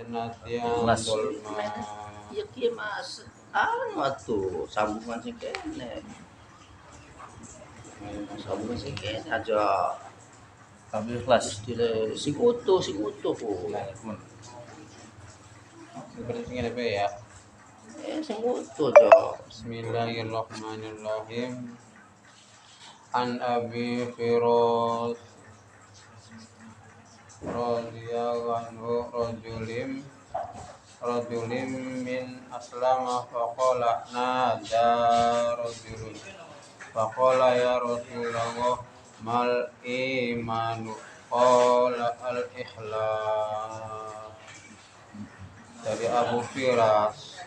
jannatin dolma. Ya kieu mas anu atuh sambungan sing kene. Sambungan sing kene aja Tapi ikhlas. istilah sing utuh ku. Seperti ini apa ya? Sing utuh aja. Bismillahirrahmanirrahim. An Abi Firoz radhiyallahu anhu rajulim min aslama faqala nada rajulun faqala ya Rasulullah mal imanu qala al ikhlas. Dari Abu Firas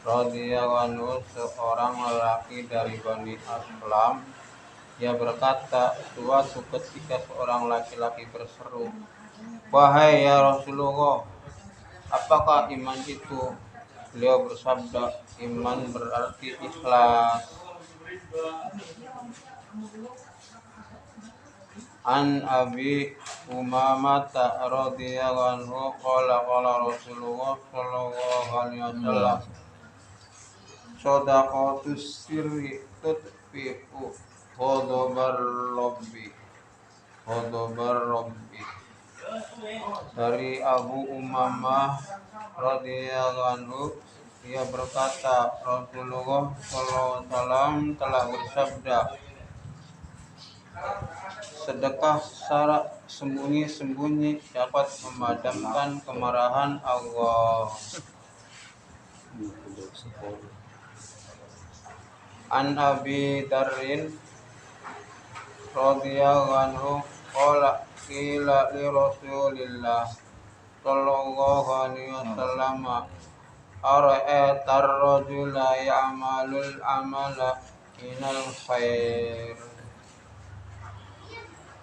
radhiyallahu anhu, seorang lelaki dari Bani Aslam, ia berkata, suatu ketika seorang laki-laki berseru, wahai ya Rasulullah, apakah iman itu? Beliau bersabda, iman berarti ikhlas. An Abi Umamah radhiyallahu anhu qala Rasulullah sallallahu alaihi wasallam, shadaqatus sirri tutfi'u ghadabar rabbi. Dari Abu Umamah radhiyallahu anhu, ia berkata, Rasulullah sallallahu alaihi wasallam telah bersabda, sedekah secara sembunyi-sembunyi dapat memadamkan kemarahan Allah. An Abi Darrin radhiyallahu anhu qala qila li Rasulillah sallallahu alaihi wasallam ara'aita ar-rajula ya'malul amala minal khair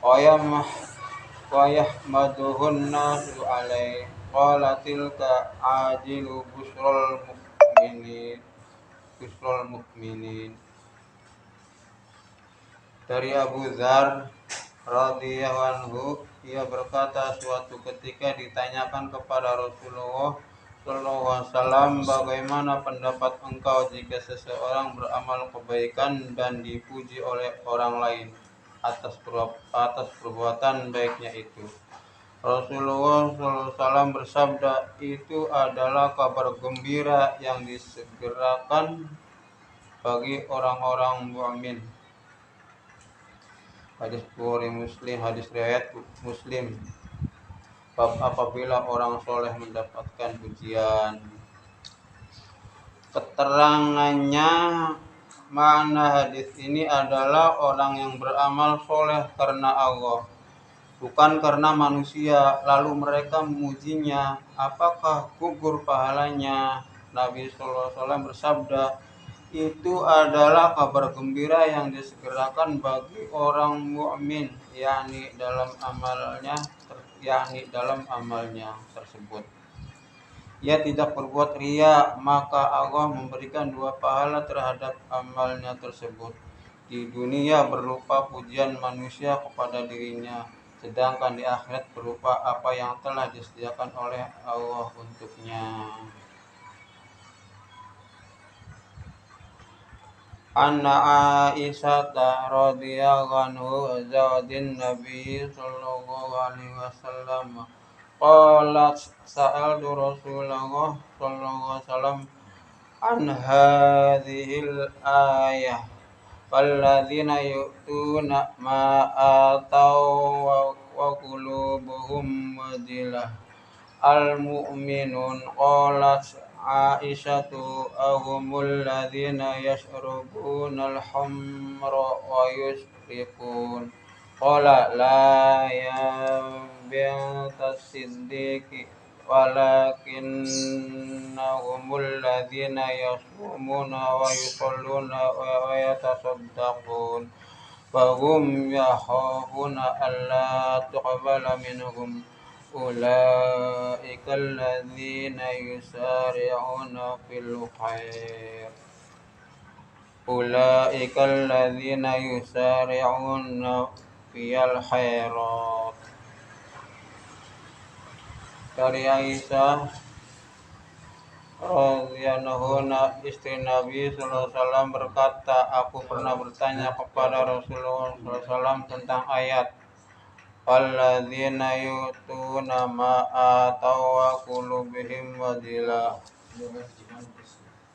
wa yahmaduhun nasu alaih qala tilka ajilu busrul mukminin. Dari Abu Dzar radhiyallahu anhu, ia berkata, suatu ketika ditanyakan kepada Rasulullah sallallahu alaihi wasallam, bagaimana pendapat engkau jika seseorang beramal kebaikan dan dipuji oleh orang lain atas perbuatan baiknya itu? Rasulullah SAW bersabda, itu adalah kabar gembira yang disegerakan bagi orang-orang mukmin. Hadis Bukhari Muslim, hadis riwayat Muslim. Bab apabila orang soleh mendapatkan pujian. Keterangannya, makna hadis ini adalah orang yang beramal soleh karena Allah, bukan karena manusia, lalu mereka memujinya, apakah gugur pahalanya? Nabi SAW bersabda, itu adalah kabar gembira yang disegerakan bagi orang mukmin, yakni dalam amalnya tersebut. Ia tidak berbuat riya, maka Allah memberikan 2 pahala terhadap amalnya tersebut. Di dunia berupa pujian manusia kepada dirinya, sedangkan di akhirat berupa apa yang telah disediakan oleh Allah untuknya. Anna Aisyah radhiyallahu anhu zawjin Nabi sallallahu alaihi wasallam qalat sa'altu Rasulullah sallallahu alaihi wasallam an hadhil ayah walladzina yu'tuna ma ataw wa qulubuhum wajilah al-mu'minun. Qalat Aisyatu ahumul ladzina yashrubuna al-hamra wa yusrifun. Qala la ya bintas siddiqi walakinnahumul ladzina yasumuna wa yusalluna wa yatasaddaqun fahum yakhafuna alla tuqbala minhum. Ulaika alladzina yusari'una fil khair. Ulaika alladzina yusari'una fil khairat. Dari Aisyah radhiyallahu anha, istri Nabi sallallahu alaihi wasallam berkata, aku pernah bertanya kepada Rasulullah sallallahu alaihi wasallam tentang ayat alladzina yutuna ma ataw wa qulubihim wajilah,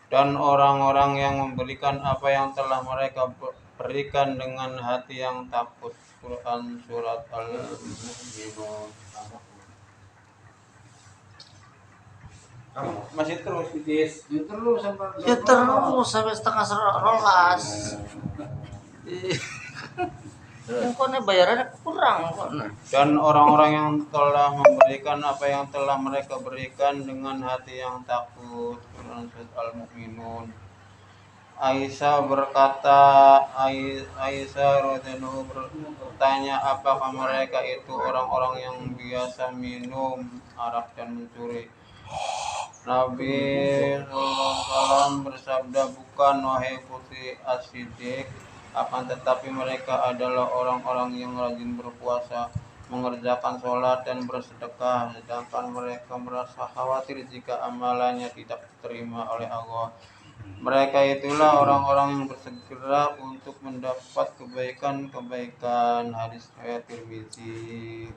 dan orang-orang yang memberikan apa yang telah mereka berikan dengan hati yang takut. Quran surat Al-Mu'minun. Masih terus Idis. Ya terus sampai setengah rolas. Kok bayarannya kurang kok. Dan orang-orang yang telah memberikan apa yang telah mereka berikan dengan hati yang takut. Quran surat Al-Mu'minun. Aisyah berkata, Aisyah radhiyallahu bertanya, apakah mereka itu orang-orang yang biasa minum arak dan mencuri? Nabi SAW bersabda, bukan wahai putri As-Siddiq, akan tetapi mereka adalah orang-orang yang rajin berpuasa, mengerjakan sholat dan bersedekah, sedangkan mereka merasa khawatir jika amalannya tidak diterima oleh Allah. Mereka itulah orang-orang yang bersegera untuk mendapat kebaikan-kebaikan. Hadis riwayat Tirmizi.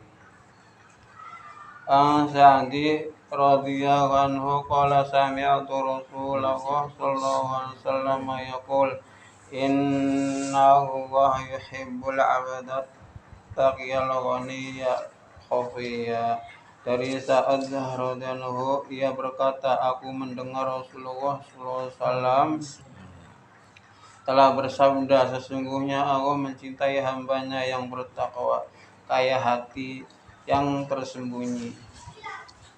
Sa'di radhiyallahu anhu qala sami'tu Rasulullah sallallahu alaihi wasallam yaqul inna Allah yuhibbul 'abda taqiyal ghaniyya khafiyya. Dari Sa'ad radhiyallahu, ia berkata, aku mendengar Rasulullah sallallahu alaihi wasallam telah bersabda, sesungguhnya Allah mencintai hambanya yang bertakwa, kaya hati, yang tersembunyi.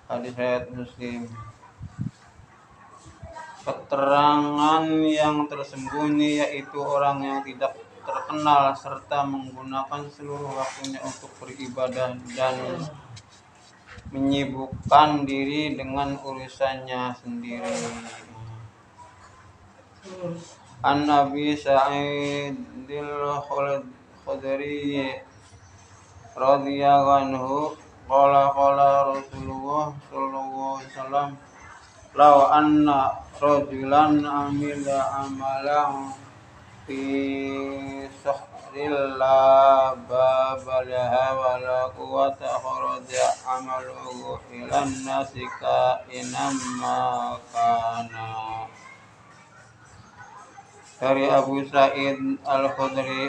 Hadis riwayat Muslim. Keterangan yang tersembunyi yaitu orang yang tidak terkenal serta menggunakan seluruh waktunya untuk beribadah dan menyibukkan diri dengan urusannya sendiri. An Nabi Sa'idil Khudri radhiyallahu anhu qala Rasulullah sallallahu alaihi wasallam law anna rajulan amila amalan fi sahril la babalaha wa la quwwata kharaja amaluhu ilan nasika inamma kana. Dari Abu Sa'id Al-Khudri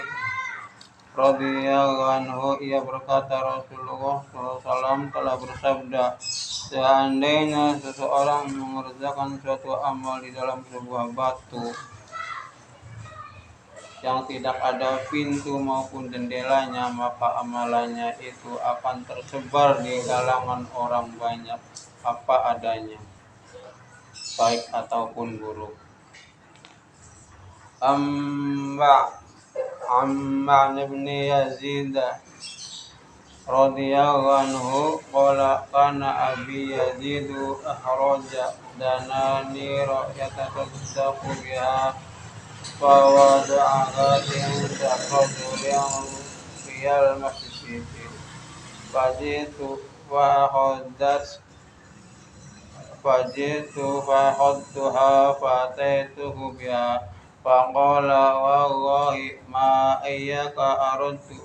radhiyallahu anhu, ia berkata, Rasulullah SAW telah bersabda, seandainya seseorang mengerjakan suatu amal di dalam sebuah batu yang tidak ada pintu maupun jendelanya, maka amalannya itu akan tersebar di kalangan orang banyak apa adanya, baik ataupun buruk. Ammar bin Yazid radhiyallahu anhu qala kana abi Yazid ahraja dananira yatasaddaqu biha fa wada'aha inda rajulin fiyal masjid fajitu wa fahadtuha fataituhu biha faqala wallahi ma iyyaka aradtu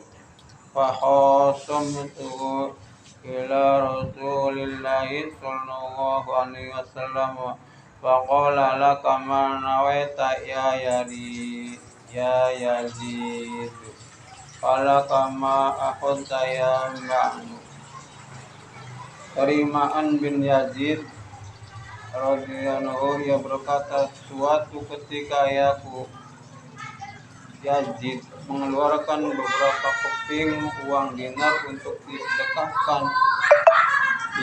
fakhasamtu ila Rasulillahi sallallahu alaihi wasallam faqala laka ma nawaita ya Yazid qala kama akhadta ya Ma'nu. Dari Ma'an bin Yazid radhiyallahu, ia berkata, suatu ketika ayahku Yazid mengeluarkan beberapa keping uang dinar untuk disedekahkan.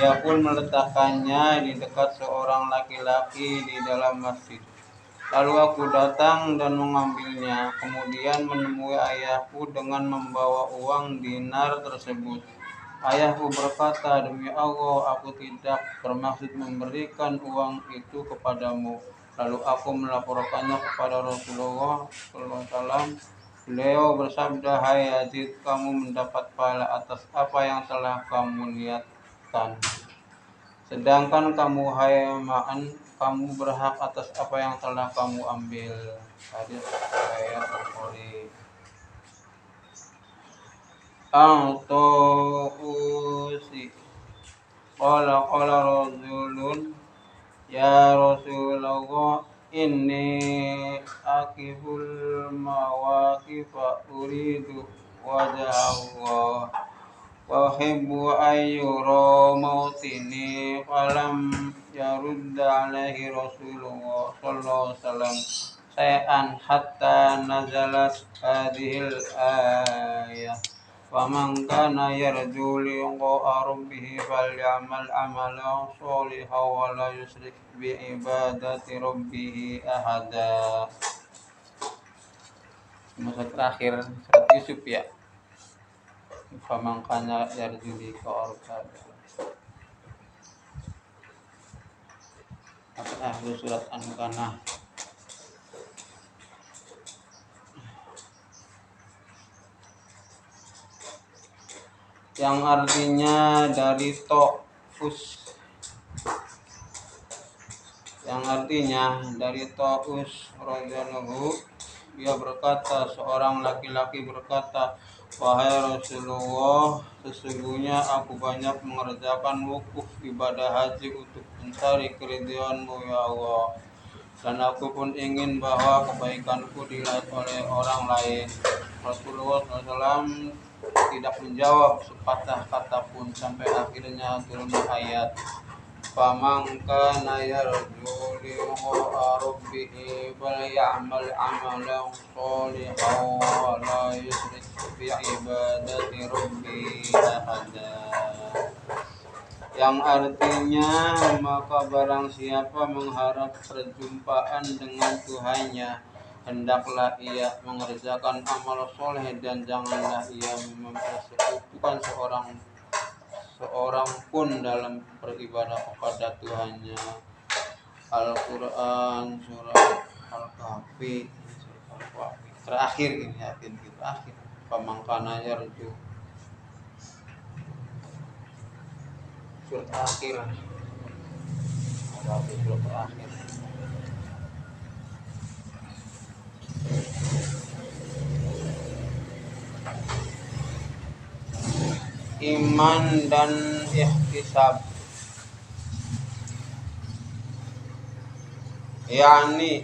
Dia pun meletakkannya di dekat seorang laki-laki di dalam masjid. Lalu aku datang dan mengambilnya, kemudian menemui ayahku dengan membawa uang dinar tersebut. Ayahku berkata, demi Allah, aku tidak bermaksud memberikan uang itu kepadamu. Lalu aku melaporkannya kepada Rasulullah SAW. Beliau bersabda, hai Yazid, kamu mendapat pahala atas apa yang telah kamu niatkan. Sedangkan kamu hai ma'an, kamu berhak atas apa yang telah kamu ambil. Hadis riwayat Bukhari. Al-Tausi qala rajulun ya Rasulullah inni akiful mawaqifa uridu wajah Allah wa uhibbu ayyura mautini falam yarudda alaihi Rasulullah sallallahu alaihi wasallam say'an hatta nazalat hadhil ayah faman kana yarju liqa'a rabbih falyamal amalan sholihan wa la yusyrik bi ibadati rabbih ahada. Masa terakhir surat Yusuf ya. Faman kana yarju liqa'a rabbih. Akhir surat An-Kana. Yang artinya dari Taus, radhiyallahu, dia berkata, seorang laki-laki berkata, wahai Rasulullah, sesungguhnya aku banyak mengerjakan wukuf ibadah haji untuk mencari keridhaan-Mu ya Allah, dan aku pun ingin bahwa kebaikanku dilihat oleh orang lain. Rasulullah SAW tidak menjawab sepatah kata pun sampai akhirnya turun ayat faman kana yarju liqa'a rabbih falyamal amalan sholihan wa la yusyrik bi ibadati rabbih ahada. Yang artinya, maka barang siapa mengharap perjumpaan dengan Tuhannya, hendaklah ia mengerjakan amal soleh dan janganlah ia mempersekutukan seorang pun dalam beribadah kepada Tuhannya. Al-Quran surat Al-Kahfi terakhir ini terakhir pamangkana yarju surat akhir surat terakhir. Iman dan ihtisab, yakni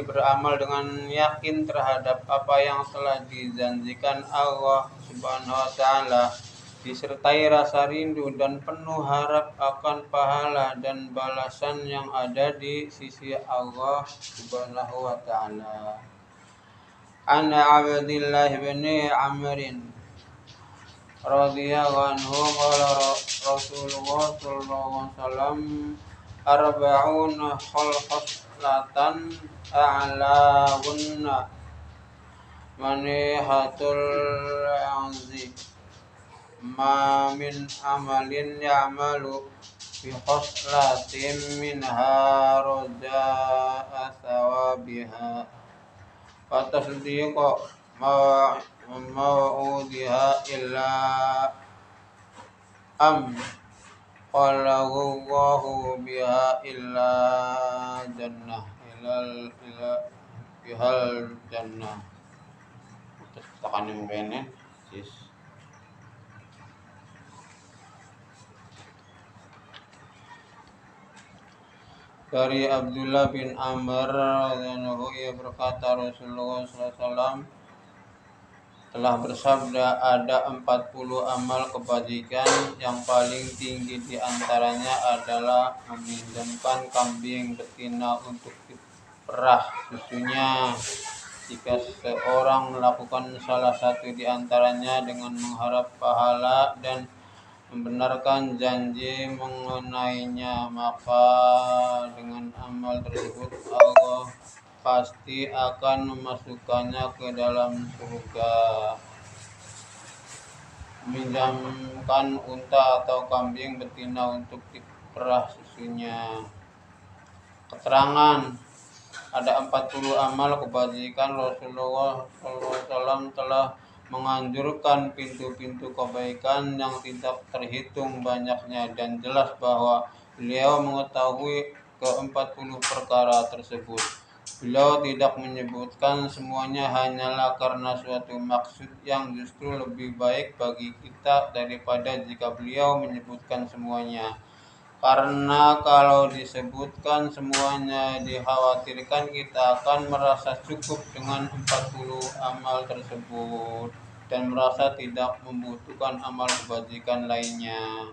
beramal dengan yakin terhadap apa yang telah dijanjikan Allah Subhanahu wa taala, disertai rasa rindu dan penuh harap akan pahala dan balasan yang ada di sisi Allah Subhanahu wa taala. Ana Abdillah bin Amrin radhiyallahu anhu qala Rasulullah sallallahu alaihi wasallam arba'una khalqatan a'lahunna manihatul azzi ma min amalin ya'malu bi khaslatin minha raja'a thawabiha fatasdiqa ma'udiha illa qallahu biha illa jannah bihal jannah. Terus tekan yang kene dari Abdullah bin Amr radhiyallahu, ia berkata, Rasulullah SAW telah bersabda, ada 40 amal kebajikan, yang paling tinggi di antaranya adalah meminjamkan kambing betina untuk diperah susunya. Jika seorang melakukan salah satu di antaranya dengan mengharap pahala dan membenarkan janji mengenainya, maka dengan amal tersebut Allah pasti akan memasukkannya ke dalam surga. Meminjamkan unta atau kambing betina untuk diperah susunya. Keterangan, ada 40 amal kebajikan. Rasulullah SAW telah menganjurkan pintu-pintu kebaikan yang tidak terhitung banyaknya, dan jelas bahwa Beliau mengetahui ke-40 perkara tersebut. Beliau tidak menyebutkan semuanya hanyalah karena suatu maksud yang justru lebih baik bagi kita daripada jika beliau menyebutkan semuanya. Karena kalau disebutkan semuanya dikhawatirkan kita akan merasa cukup dengan 40 amal tersebut dan merasa tidak membutuhkan amal kebajikan lainnya.